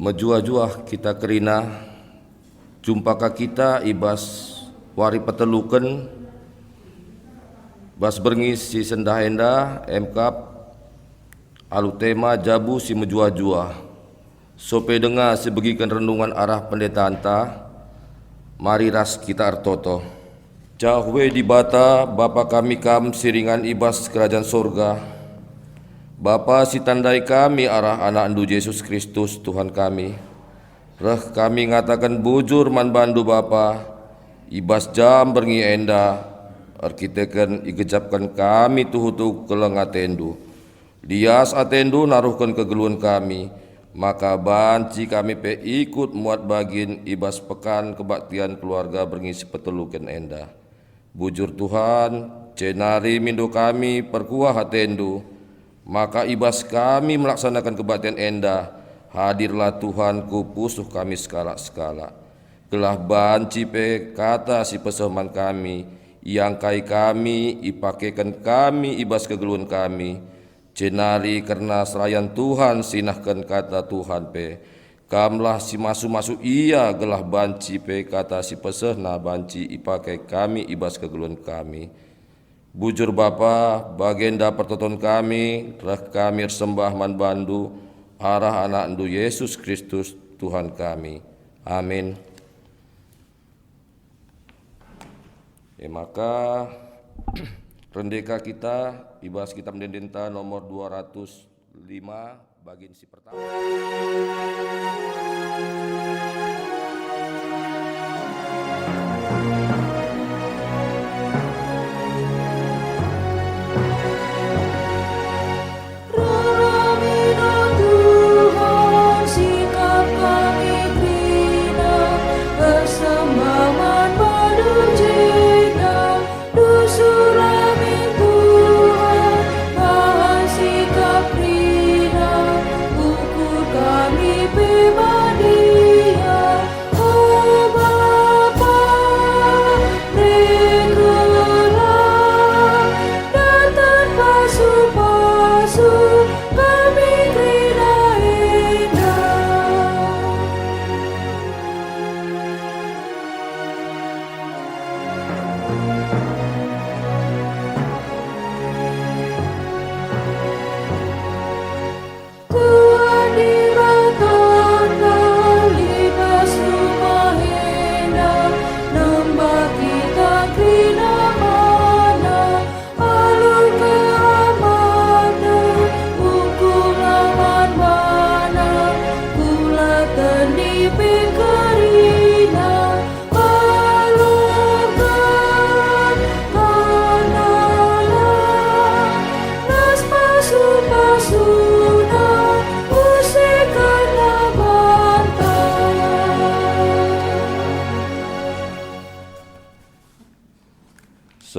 Mejuah-juah kita kerina, jumpaka kita ibas wari peteluken, bas berngis si sendahenda emkap, alu tema jabu si mejuah-juah. Sope dengar sebegikan renungan arah pendeta anta, mari ras kita artoto. Jahwe di bata, Bapa kami kam siringan ibas kerajaan sorga. Bapa si tandai kami arah anak andu Yesus Kristus Tuhan kami. Reh kami ngatakan bujur man bandu Bapa, ibas jam berngi enda, arkiteken igejapkan kami tuhutu keleng atendu. Lias atendu naruhkan kegeluan kami, maka banci kami pe ikut muat bagin ibas pekan kebaktian keluarga berngi sepetelukan enda. Bujur Tuhan, cenari mindo kami perkuah atendu, maka ibas kami melaksanakan kebaktian enda, hadirlah Tuhan ku pusuh kami skala-skala. Telah banci pe kata si pesoman kami, yang kai kami ipakekan kami ibas kegeluan kami. Cenari karena serayan Tuhan sinahkan kata Tuhan pe, kamlah si masu-masu ia gelah banci pe kata si pesehna banci ipakai kami ibas kegeluan kami. Bujur Bapa, bagenda pertonton kami, reh kami sembah man bandu, arah anak andu Yesus Kristus Tuhan kami. Amin. Maka rendeka kita, ibas kitab Dendenta nomor 205, bagian si pertama.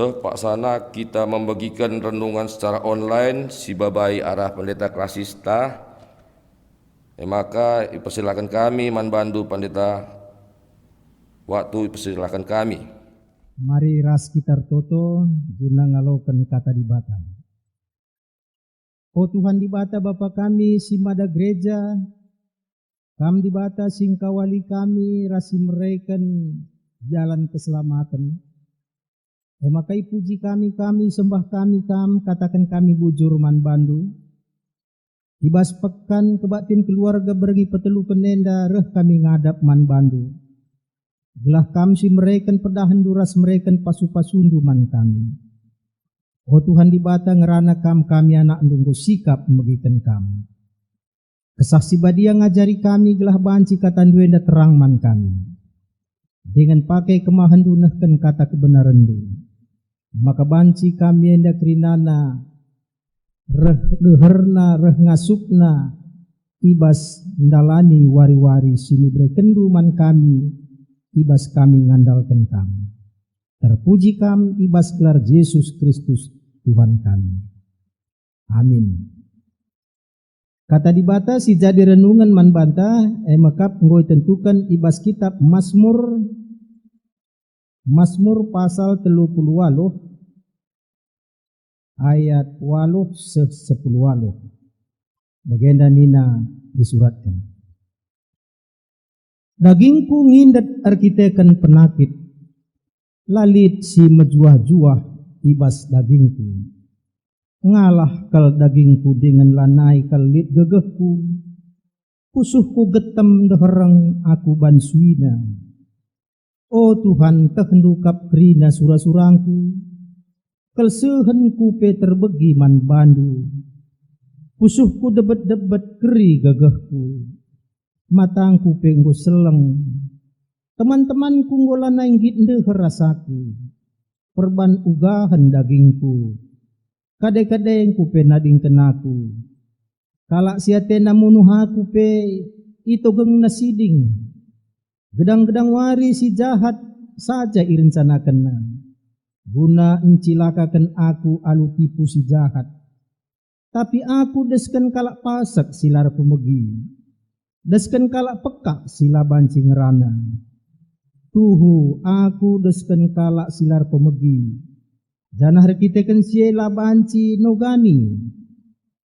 Paksana kita membagikan renungan secara online si babai arah pendeta Klasista. Maka persilakan kami man bandu pendeta waktu, persilakan kami. Mari ras kita toto guna ngalokan kata di bata. Oh Tuhan di bata Bapa kami si mada gereja, kami di bata sing kawali kami rasi mereka jalan keselamatan. Makai puji kami sembah kami katakan kami bujur man bandu. Ibas pekan kebaktian keluarga bergi petelu penenda reh kami ngadap man bandu. Gelah kami si mereka pedahan duras mereka pasu-pasundu man kami. Oh Tuhan di bata ngerana kami anak nunggu sikap megikan kami. Kesaksi badia ngajari kami gelah banci kata duenda terang man kami. Dengan pakai kemahan dunahkan kata kebenaran du. Maka banci kami enda kerinana reh leherna reh ngasukna ibas ndalani wari-wari sini brekendu man kami ibas kami ngandalkan kami. Terpuji kami ibas gelar Yesus Kristus Tuhan kami. Amin. Kata dibatasi jadi renungan man banta makap ngoi tentukan ibas kitab Mazmur pasal 30 ayat 8 10 bagenda nina disuratkan. Dagingku ngindet arkitekan penakit, lalit si mejuah-juah ibas dagingku. Ngalah kal dagingku dengan lanai kalit gegehku, pusuhku getem dehereng aku bansuina. O Tuhan kehendukap krina surah-surangku, kelsehenku pe terbegi man bandu, pusuhku debet-debet keri gegehku, matangku pe nggo seleng, teman-temanku ngolana inggit ndeher rasaku, perban ugahan dagingku, kade-kade ku pe nading kenaku, kalak siatena munuhaku pe itogeng nasiding, gedang-gedang wari si jahat saja irencanakanna, guna encilakakan aku alu tipu si jahat, tapi aku desken kalak pasak silar pemegi, desken kalak pekak sila bancing rana. Tuhu aku desken kalak silar pemegi, janah rekiteken siela banci nogani,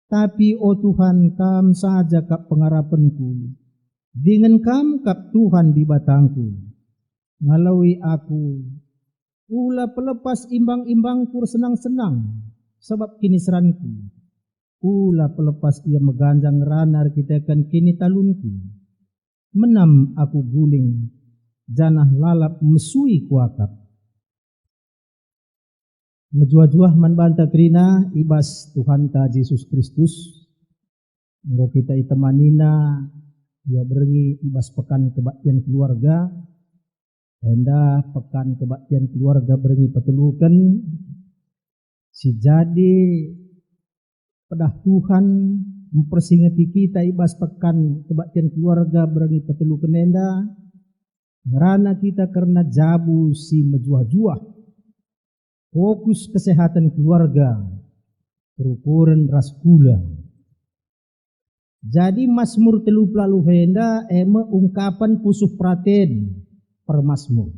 tapi o Tuhan kam saja kap pengarapanku, dengan kam kap Tuhan di batangku, ngalawi aku, ula pelepas imbang-imbangku senang-senang, sebab kini seranku, ula pelepas ia meganjang rana rekiteken kini talunku, menam aku guling, janah lalap mesui kuakap. Mejuah-juah manbanta trina ibas Tuhan ta Yesus Kristus, nggo kita itemanina dua berengi ibas pekan kebaktian keluarga, henda pekan kebaktian keluarga berengi petelukan, si jadi pedah Tuhan mempersingati kita ibas pekan kebaktian keluarga berengi petelukan henda, ngerana kita karena jabu si mejuah-juah, fokus kesehatan keluarga, terukuran ras kula. Jadi Mazmur 30 henda eme ungkapan pusuh praten permasmur.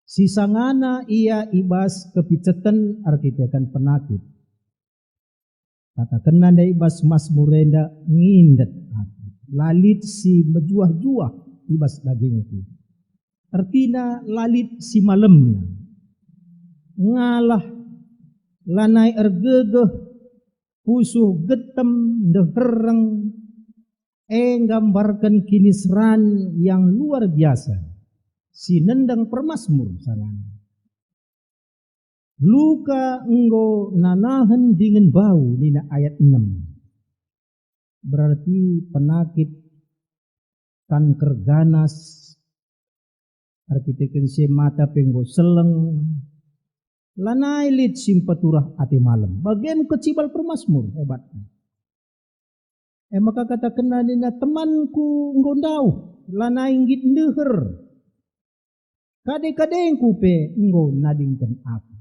Sisangana ia ibas kepicetan arkitekan penakit. Katakan nanda ibas Mazmur henda ngindet, lalit si mejuah-juah ibas dagingku. Artinya lalit si malemna, ngalah lanai ergegeh, pusuh getem dehereng, gambarkan kinisran yang luar biasa, si nendang permasmur sangan. Luka enggo nanahan dengan bau nina ayat 6. Berarti penakit kanker ganas, arkiteken si mata penggo seleng, lanai lit simpaturah ati malam. Bagian kecibal permasmur hebat. Maka katakan nina temanku nggondau, lanai ngit ndeher, kade-kade pe nggo nadingkan aku.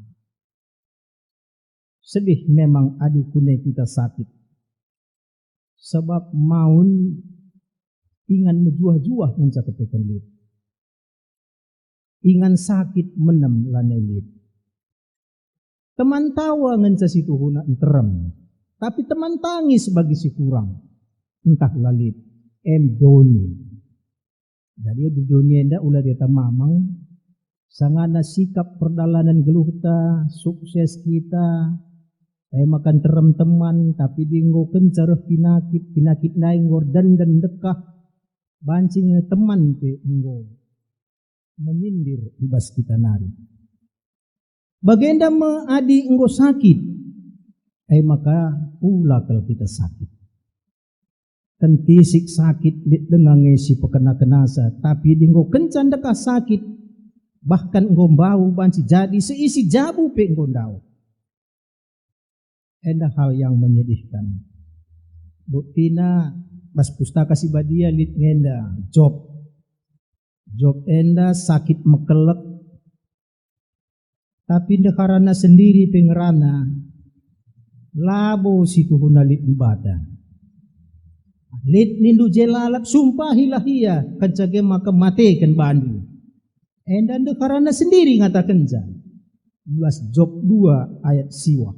Sedih memang adikune kita sakit, sebab maun ingan mejuah-juah mencaketekan lit, ingan sakit menem lanai lit. Teman tawa ngenca situ huna enterem, tapi teman tangis bagi si kurang, entah lalit, doni. Jadi di dunia nda ulah dia mamang, sangana sikap perdalanan geluhta, sukses kita, makan terem teman, tapi dinggo kencareh pinakit lain ngor dan dekah, bancing teman pe nggo menyindir ibas kita nari. Bagenda me adi enggo sakit, maka pula kalau kita sakit. Kentisik sakit dengan ngesi pekena kenasa, tapi dinggo kencan dekah sakit, bahkan enggo bau banci jadi seisi jabu pe enggo ndau. Ada hal yang menyedihkan. Buktina pas pustaka si badia lit ngenda Job enda sakit mekelek, tapi ndekarana sendiri pengerana labo situ hunalit dibata. Lit nindu jelalap sumpah hilahia kancage maka mate kan bandu. Enda ndekarana sendiri ngatakan ja. Job 2 ayat siwa.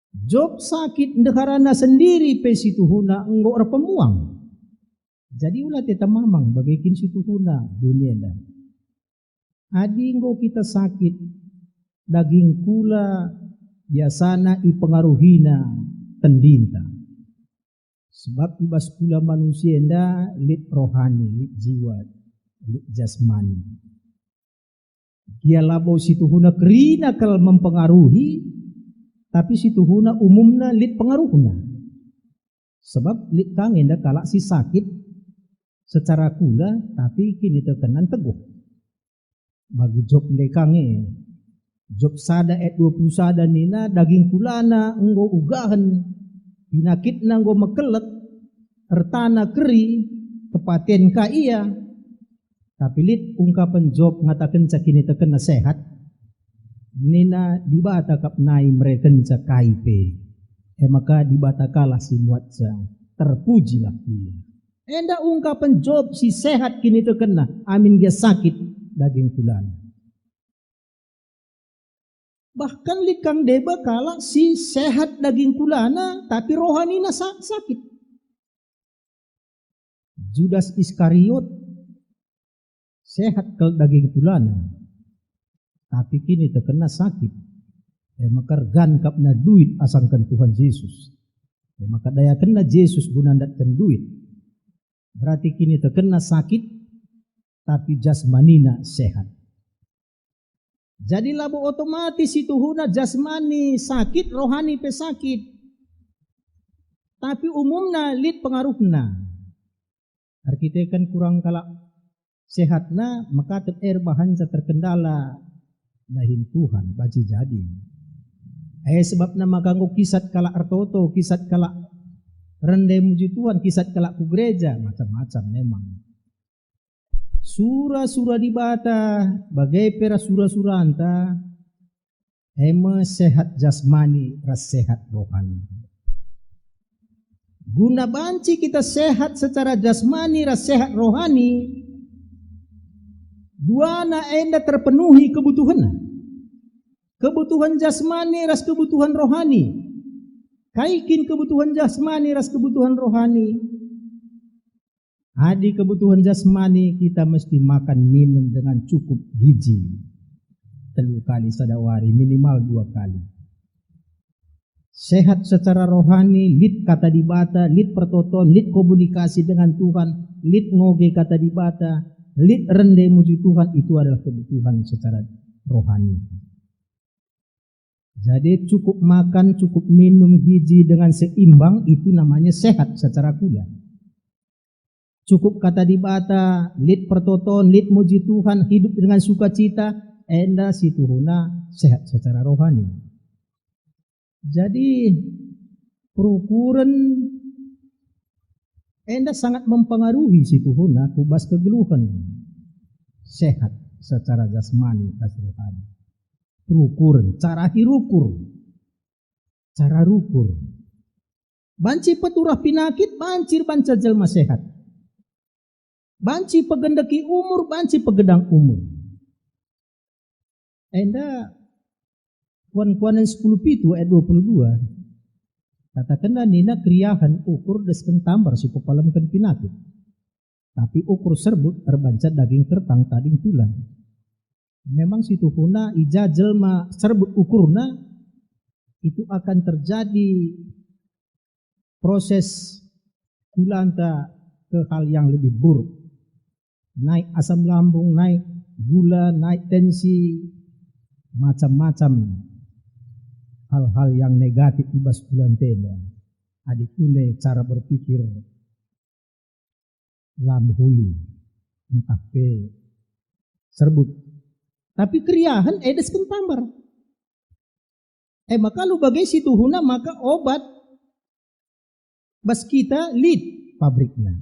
Job sakit ndekarana sendiri pe situ huna enggo pemuang. Jadi ulah teta mamang bagaikin situ huna dunia dah. Adi engkau kita sakit, daging kula biasana ipengaruhina tendinta. Sebab ibas kula manusia enda lit rohani, lit jiwa, lit jasmani. Dia labau situ huna kerina kal mempengaruhi, tapi situ huna umumna lit pengaruhna. Sebab lit kang enda kalak si sakit secara kula, tapi kini terkenan teguh. Bagi job dekange, job sada 20 sada nina daging kulana enggo ugahan, pinakit na enggo mekelek, ertana keri, kepaten ka iya. Tapi lit ungkapan job ngatakan kini terkena sehat, nina dibata kap nai mereka ca kaipe. Maka dibata kalah si muatsa, terpujilah ia. Enda ungkapan job si sehat kini terkena, amin dia sakit daging kulana. Bahkan likang deba kala si sehat daging kulana, tapi rohanina sakit. Judas Iskariot sehat ke daging kulana, tapi kini terkena sakit. Maka gan kapna duit asangkan Tuhan Yesus. Maka daya kena Yesus gunandatkan duit. Berarti kini terkena sakit, tapi jasmanina sehat. Jadi labu otomatis itu huna jasmani sakit, rohani pesakit. Tapi umumna lit pengaruhna. Arkitekan kurang kalak sehatna, maka bahansa terkendala dahin Tuhan baji jadi. Sebabna maka ngok kisat kalak artoto, kisat kalak rendai muji Tuhan, kisat kalak ku gereja, macam-macam memang. Sura-sura dibata, bagai pera sura-sura anta, sehat jasmani, ras sehat rohani. Guna banci kita sehat secara jasmani, ras sehat rohani, duana enda terpenuhi kebutuhanna. Kebutuhan jasmani, ras kebutuhan rohani. Kaikin kebutuhan jasmani, ras kebutuhan rohani. Adi kebutuhan jasmani kita mesti makan minum dengan cukup gizi. 3 kali sadawari, minimal 2 kali. Sehat secara rohani, lit kata dibata, lit pertoton, lit komunikasi dengan Tuhan, lit ngoge kata dibata, lit rendai muji Tuhan, itu adalah kebutuhan secara rohani. Jadi cukup makan, cukup minum gizi dengan seimbang, itu namanya sehat secara kula. Cukup kata dibata, lit pertoton, lit muji Tuhan, hidup dengan sukacita, enda situ huna sehat secara rohani. Jadi perukuran enda sangat mempengaruhi situ huna kubas kegeluhan sehat secara jasmani dan rohani. Rukur, cara hirukur, cara rukur. Banci peturah pinakit, bancir banca jelma sehat. Banci pegendaki umur, banci pegedang umur. Enda kuan-kuanan 10 pitu ayat 22. Katakanlah nina kriahan ukur desken tambar si kepalamkan pinakit. Tapi ukur serbut terbanca daging kertang tading tulang. Memang situ huna ija jelma serbut ukurna itu akan terjadi proses kulanta ke hal yang lebih buruk. Naik asam lambung, naik gula, naik tensi, macam-macam hal-hal yang negatif ibas kulantena. Adikune cara berpikir lamhuli, entah pe serbut. Tapi kriahan edes kentambar. Maka lu bagai situ huna maka obat bas kita lead pabriknya.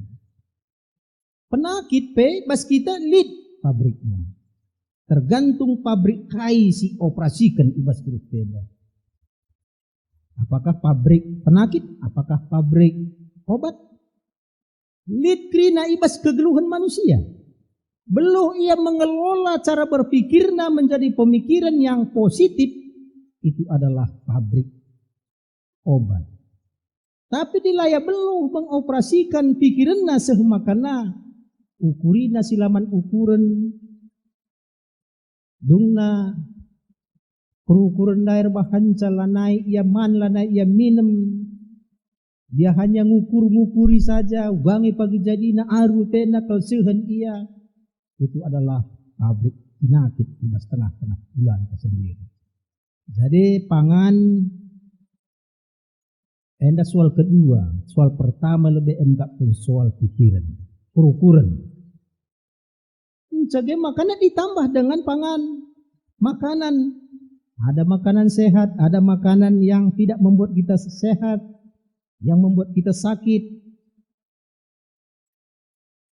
Penakit pe bas kita lead pabriknya. Tergantung pabrik kai si operasikan ibas kurutena. Apakah pabrik penakit? Apakah pabrik obat? Lead krina ibas kegeluhan manusia. Belum ia mengelola cara berpikirnya menjadi pemikiran yang positif, itu adalah pabrik obat. Tapi dilaya belum mengoperasikan pikiranna sehumakana ukurina silaman ukuran dungna perukuran daer bahanca lanai ia man lanai ia minum. Dia hanya ngukur-ngukuri saja, wangi pagi jadina aru tena kalseuhan ia. Itu adalah pabrik penyakit di tengah-tengah bulan tersendiri. Jadi pangan enda soal kedua, soal pertama lebih enggak pun soal pikiran, perukuran. Jadi makanan ditambah dengan pangan, makanan. Ada makanan sehat, ada makanan yang tidak membuat kita sehat, yang membuat kita sakit.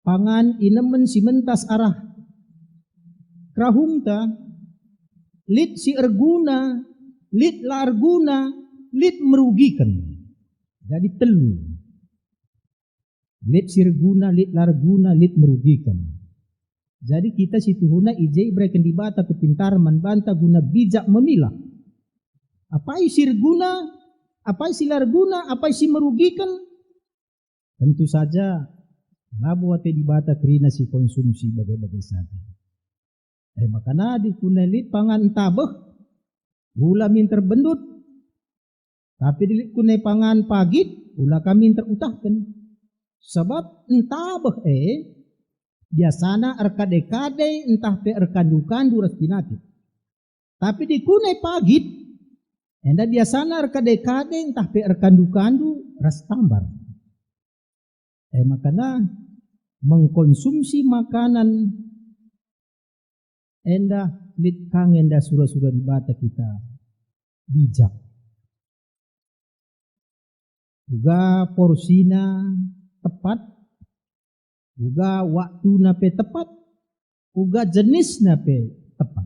Pangan inemen si mentas arah krahumta, lit si erguna, lit larguna, lit merugikan. Jadi telu. Lit sirguna, lit larguna, lit merugikan. Jadi kita situhuna ijai bereken di bata kepintaran banta guna bijak memilah. Apa sirguna, apa isi larguna, apa isi merugikan? Tentu saja labu ate di bata kerina si konsumsi bagai-bagai saja. Makana di kunelit pangan tabeh, gula min terbendut. Tapi di kunai pangan pagit, gula kami terutahkan. Sebab entabeh biasana erkade-kade entah pe erkandu-kandu ras pinakit. Tapi di kunai pagit, enda biasana erkade-kade entah pe erkandu-kandu ras tambar. Makana mengkonsumsi makanan enda lit kang enda surah-surah di bata kita bijak. Juga porsina tepat, juga waktu nape tepat, juga jenis nape tepat.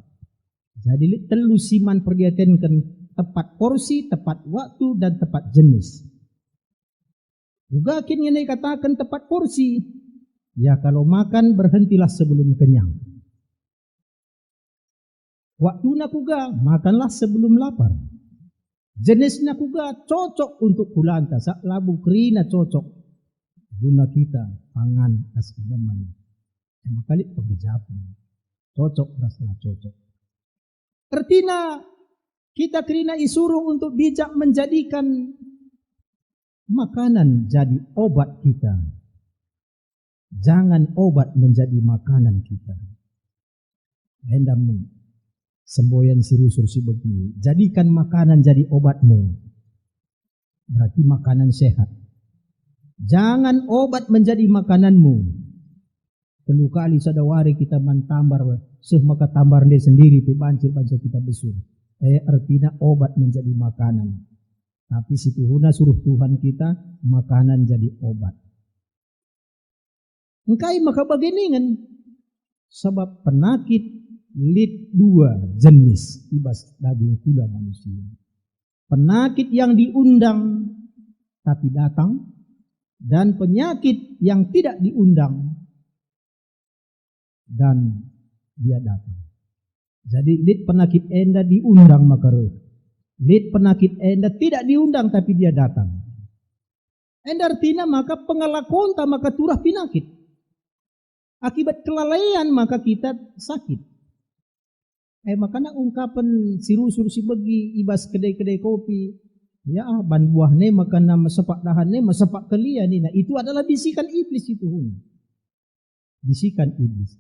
Jadi lit telu siman perhatikan tepat porsi, tepat waktu dan tepat jenis. Juga kini ini katakan tepat porsi. Ya kalau makan berhentilah sebelum kenyang. Waktunya kuga makanlah sebelum lapar. Jenisnya kuga cocok untuk kulanta. Sak labu kerina cocok guna kita pangan as ineman. Makali pagjapan cocok rasanya cocok. Artinya kita kerina isuruh untuk bijak menjadikan makanan jadi obat kita. Jangan obat menjadi makanan kita. Hendamu semboyan sirusur si begi. Jadikan makanan jadi obatmu. Berarti makanan sehat. Jangan obat menjadi makananmu. Telu kali sadawari kita mentambar maka tambar dia sendiri pi bancir-bancir kita besur. Artinya obat menjadi makanan. Tapi si Tuhuna suruh Tuhan kita makanan jadi obat. Engkai maka bageningan sebab penyakit lit dua jenis ibas daging kuda manusia. Penyakit yang diundang tapi datang dan penyakit yang tidak diundang dan dia datang. Jadi lit penyakit enda diundang maka lit penyakit enda tidak diundang tapi dia datang. Enda artinya maka pengalakon maka turah penyakit. Akibat kelalaian maka kita sakit. Makanya ungkapan sirusur si begi ibas kedai-kedai kopi. Ya ban buah ne makan nama sepak dahan ne masepak kelia ni. Nah itu adalah bisikan iblis itu. Bisikan iblis.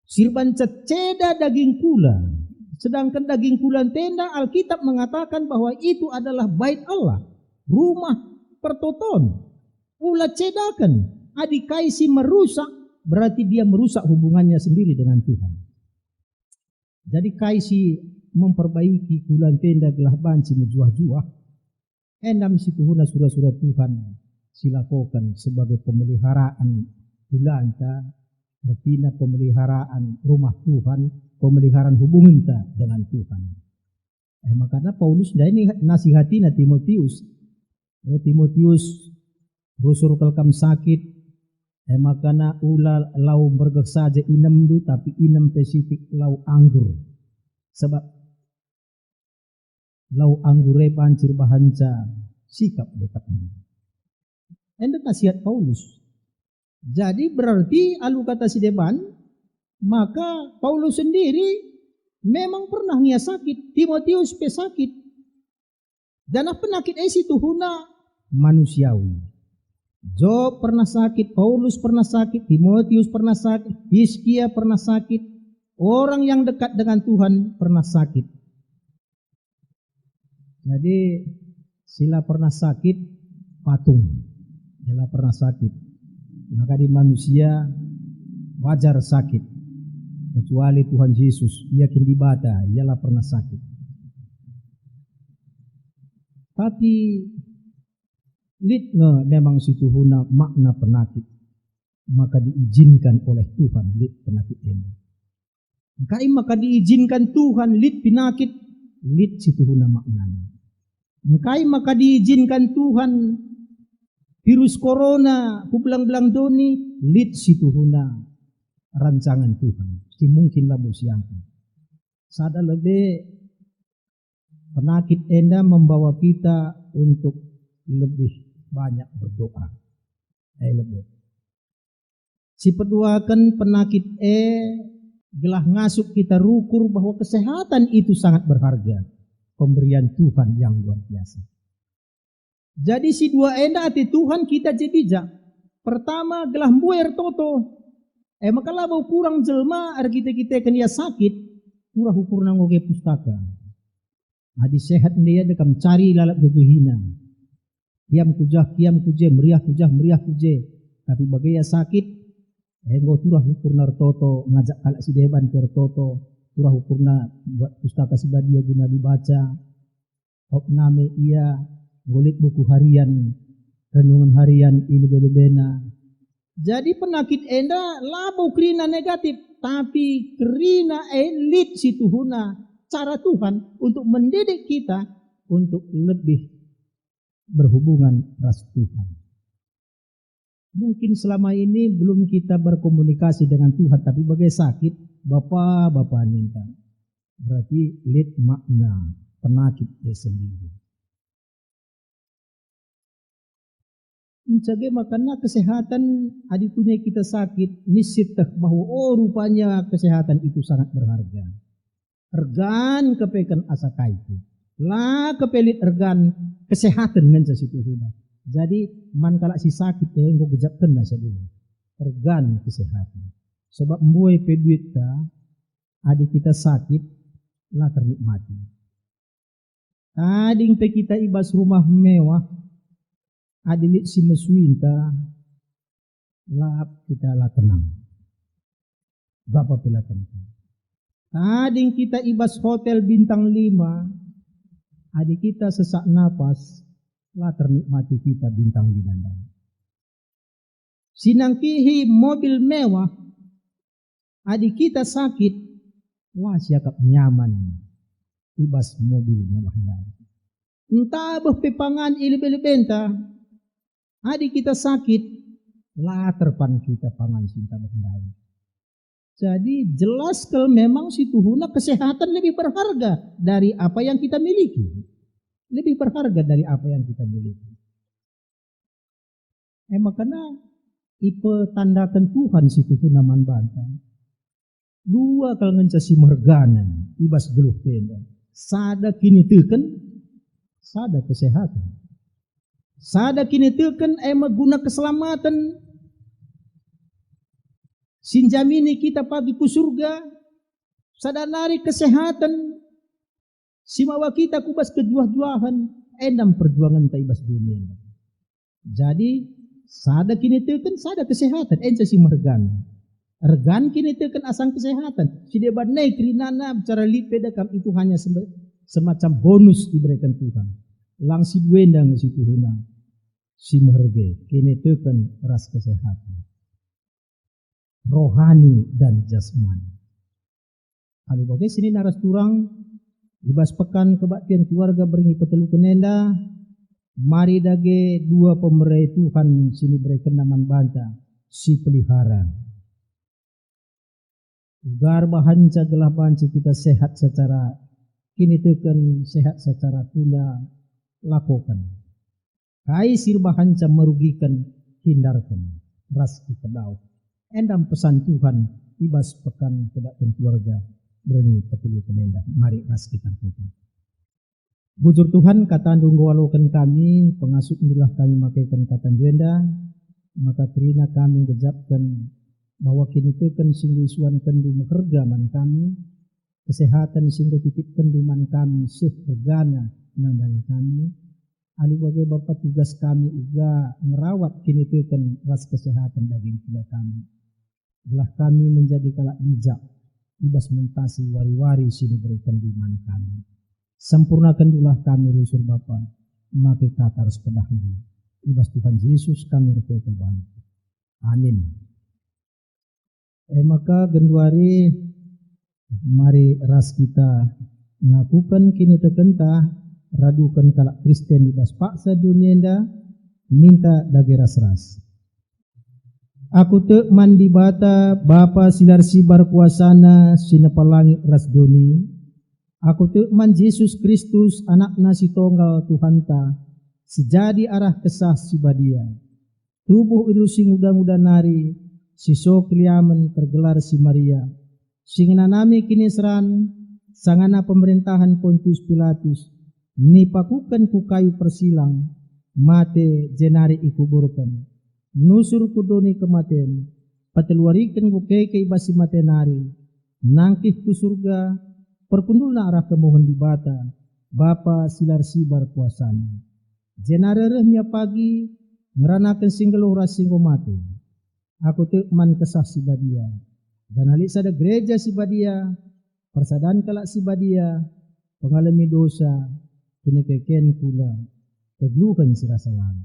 Sirban ceceda daging kula. Sedangkan daging kula tenda Alkitab mengatakan bahwa itu adalah bait Allah. Rumah pertoton. Ula cedakan. Adikai si merusak. Berarti dia merusak hubungannya sendiri dengan Tuhan. Jadi kaisi memperbaiki kulan tenda gelah banci menjuah-juah. Endam si Tuhuna surah-surah Tuhan silakokan sebagai pemeliharaan kulanta. Bertina pemeliharaan rumah Tuhan. Pemeliharaan hubungan ta dengan Tuhan. Makanya Paulus dah ini nasihatina Timotius. Timotius rusur kelkam sakit. Makana ula lau bergek saja inem du tapi inem spesifik lau anggur. Sebab lau anggure pancir bahanca sikap detaknya. enda nasihat Paulus. Jadi berarti alu kata si deban, maka Paulus sendiri memang pernah dia sakit, Timotius pe sakit. Dan penyakit itu huna manusiawi. Job pernah sakit, Paulus pernah sakit, Timotius pernah sakit, Hizkia pernah sakit, orang yang dekat dengan Tuhan pernah sakit. Jadi sila pernah sakit, patung, sila pernah sakit. Maka di manusia wajar sakit, kecuali Tuhan Yesus, yakin di bata, ialah pernah sakit. Tapi litna memang situ huna makna penakit, maka diizinkan oleh Tuhan lit penakit ini. Maka diizinkan Tuhan lit penakit, lit situ huna maknanya. Maka diizinkan Tuhan virus corona, belang-belang doni, lit situ huna rancangan Tuhan. Si mungkin lah siangkan. Sada lebih penakit enda membawa kita untuk lebih banyak berdoa. Lebih. Si peduakan penakit gelah ngasuk kita rukur bahwa kesehatan itu sangat berharga. Pemberian Tuhan yang luar biasa. Jadi si dua enda ati Tuhan kita jebijak. Pertama gelah mbuer toto. Maka labau kurang jelma kita kan dia sakit. Kurang ukur nangoge pustaka. Adi sehat dia dekam cari lalat bebuhina. Kiam kuje, meriah kuje. Tapi bagaya sakit, enggo turah ukurna toto ngajak kalak si deban ter toto. Turah ukurna buat pustaka sebadia guna dibaca. Name ia ngulik buku harian, renungan harian ilbe-lebena. Jadi penakit enda labo krina negatif, tapi krina elit situ huna cara Tuhan untuk mendidik kita untuk lebih berhubungan ras Tuhan. Mungkin selama ini belum kita berkomunikasi dengan Tuhan, tapi bagai sakit, Bapak minta. Berarti lit makna penakit sendiri. Mencegah makanya kesehatan adikunya kita sakit, nisitah bahwa rupanya kesehatan itu sangat berharga. Ergan kepekan asa kaitu. Lah kepelit ergan kesehatan dengan sesitu hina. Jadi man kalak si sakit engko gejak kena sedih. Ergan kesehatan. Sebab mbuai pe duit ta adik kita sakit lah ternikmati. Ading pe kita ibas rumah mewah adilik si mesuinta lah kita lah tenang. Bapak pila tenang. Ading kita ibas hotel bintang 5, adik kita sesak napas, lah ternikmati kita bintang 5. Sinangkihi mobil mewah, adik kita sakit, lah siakap nyaman, ibas mobil mewahnya. Entah berpepangan ilbe-ilbenta, adik kita sakit, lah terpan kita pangan cinta berhendai. Jadi jelas kalau memang si Tuhuna kesehatan lebih berharga dari apa yang kita miliki. Lebih berharga dari apa yang kita miliki. Makanya ipe tandakan Tuhan si Tuhuna man bantah. Dua kalau ngenca si merganan, ibas geluh tenda. Sada kini teken, sada kesehatan. Sada kini teken guna keselamatan. Sinjamini kita pagi ku surga, sadanari kesehatan, simawa kita kubas kejuah-juahan, endam perjuangan taibas dunia. Jadi, sada kini teken, sada kesehatan, enca si mergan. Ergan kini teken asang kesehatan. Si debat naik rinana bicara lipedakam itu hanya semacam bonus diberikan Tuhan. Langsi buendang si Tuhuna, si merge, kini teken ras kesehatan. Rohani dan jasmani. Kalau bagai sini naras turang, ibas pekan kebaktian keluarga beringi petelu kenenda, mari dage dua pemerai Tuhan sini berikan naman banta, si pelihara. Ugar bahanca gelah banci kita sehat secara, kini teken sehat secara tuna lakukan. Kai sirba hancam merugikan, hindarkan ras kedau. Endam pesan Tuhan ibas pekan kebaktian keluarga berani petulu penenda. Mari ras kita tutup. Bujur Tuhan kata dunggawalokan kami, pengasuh inilah kami makaikan kata duenda, maka kerina kami gejapkan bahwa kini tekan singgu isuan kendu mekerja man kami, kesehatan singgu titip kendu man kami, sehergana nandang kami, ali bagai Bapak tugas kami juga merawat kini tekan ras kesehatan daging kita kami. Belah kami menjadi kalak bijak, ibas mentasi wari-wari sini berikan di man kami. Sempurnakan dulah kami rusur Bapa, maka kata harus pedahnya. Ibas Tuhan Yesus kami berkata bantu. Amin. Maka genduari mari ras kita ngakukan kini tekentah radukan kalak Kristen ibas paksa dunia enda minta dage ras-ras. Aku tek mandi bata Bapa silar sibar kuasana sinapalangit ras doni. Aku teman Yesus Kristus anak nasi tonggal Tuhanta sejadi arah kesah si badia. Tubuh itu sing udah nari si sokliamen tergelar si Maria. Singana nami kini seran sangana pemerintahan Pontius Pilatus nipakukan ku kayu persilang mate jenari ikuburkan. Nusur kudoni kematian pateluarikan ku keke basi matenari nangkih ku surga. Perpundulna arah kemohon di bata, Bapa silar sibar kuasana. Jenarereh mia pagi, ngeranakan singgeluh rasinggo mati. Aku tekman kesah si badia. Dan alik sada gereja si badia, persadaan kalak si badia, pengalami dosa, kini keken kula, kegluhan si rasa lama.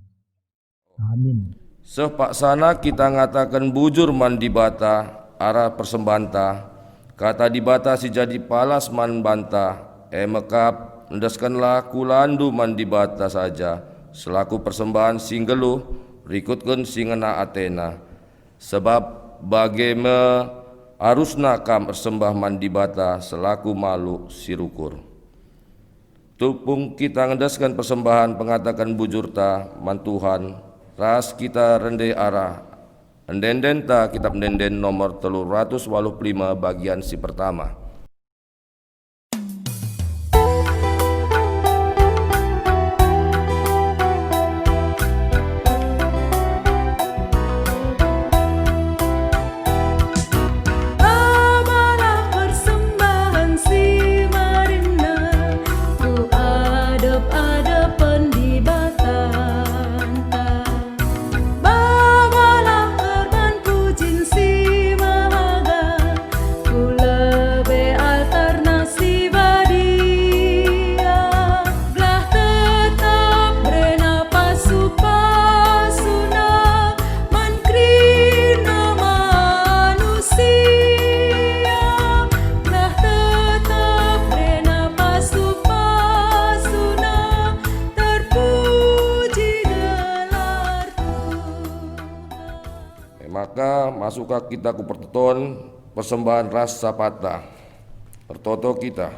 Amin. Sepaksana kita ngatakan bujur mandi bata arah persembanta. Kata dibata si jadi palas man banta, mekap endaskanlah kulandu man dibata saja, selaku persembahan singgeluh, rikutkan singena Athena. Sebab bageme arusna kam persembah man dibata selaku malu sirukur. Tupung kita ngendaskan persembahan pengatakan bujurta man Tuhan, ras kita rendai arah. Endendenta kitab Endenden nomor 385 bagian si pertama. Maka masuklah kita ku pertoton persembahan rasa patah. Pertoto kita.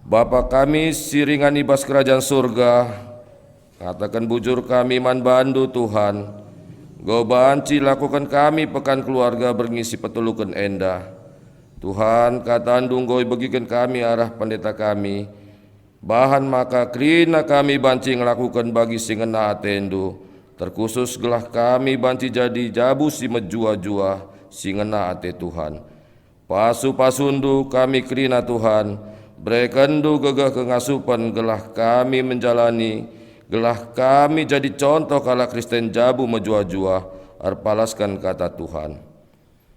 Bapa kami siringan ibas kerajaan surga, katakan bujur kami man bandu Tuhan. Go banci lakukan kami pekan keluarga berngisi petulukan enda. Tuhan katandung goi bagikan kami arah pendeta kami. Bahan maka krina kami banci ngelakukan bagi singena atendu. Terkhusus gelah kami banci jadi jabu si mejua-jua singena ate Tuhan. Pasu-pasundu kami krina Tuhan, brekendu gegah kengasupan gelah kami menjalani, gelah kami jadi contoh kala Kristen jabu mejua-jua, arpalaskan kata Tuhan.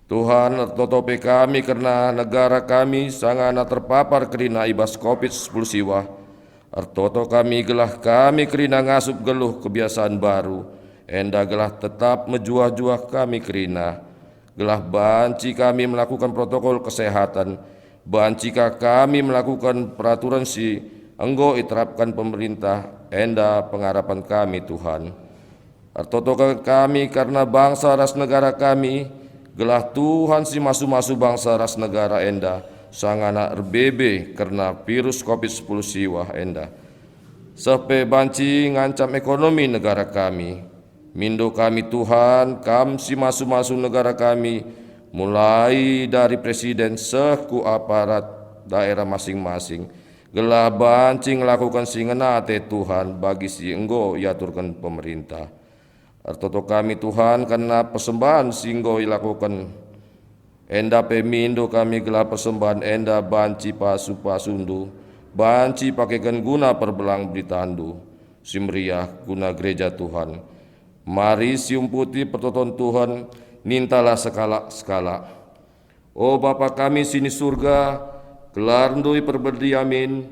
Tuhan totope kami karena negara kami sangana terpapar krina ibas COVID-19 siwa. Artoto kami gelah kami kerina ngasup geluh kebiasaan baru, enda gelah tetap menjuah-juah kami kerina, gelah banci kami melakukan protokol kesehatan, bancika kami melakukan peraturan si enggo iterapkan pemerintah, enda pengharapan kami Tuhan. Artoto kami karena bangsa ras negara kami, gelah Tuhan si masu-masu bangsa ras negara enda, sangana RBB karena virus COVID-19 siwah enda. Sepe banci ngancam ekonomi negara kami. Mindo kami Tuhan, kam si masu-masu negara kami, mulai dari presiden seku aparat daerah masing-masing. Gelah banci ngelakukan singenate Tuhan bagi si enggo yaturkan pemerintah. Artoto kami Tuhan karena persembahan si enggo ilakukan. Enda pemindo kami gelar persembahan enda banci pasu-pasundu, banci pakaikan guna perbelang beritandu, simriah guna gereja Tuhan. Mari sium putih pertonton Tuhan, nintalah skala-skala. O Bapa kami sini surga, gelar ndui perberdiamin,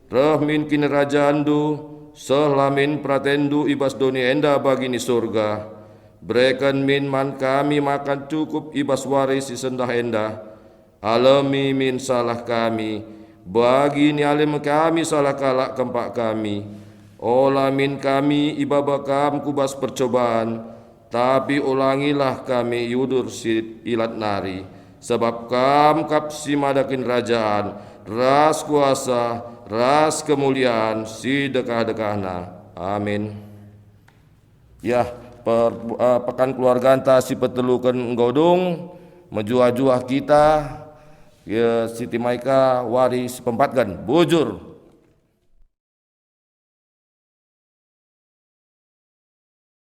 rahmin kini rajaandu, sehlamin pratendu ibas doni enda bagini surga. Berikan min man kami makan cukup ibas waris si sendah endah. Alami min salah kami, bagi ni alim kami salah kalak kempak kami. Olah min kami ibaba kam kubas percobaan, tapi ulangilah kami yudur si ilat nari. Sebab kam kap si madakin rajaan, ras kuasa, ras kemuliaan, si dekah-dekahna. Amin. Ya, pekan keluarga anta si petelukan godong menjuah-juah kita ya Siti Maika waris pempatkan bujur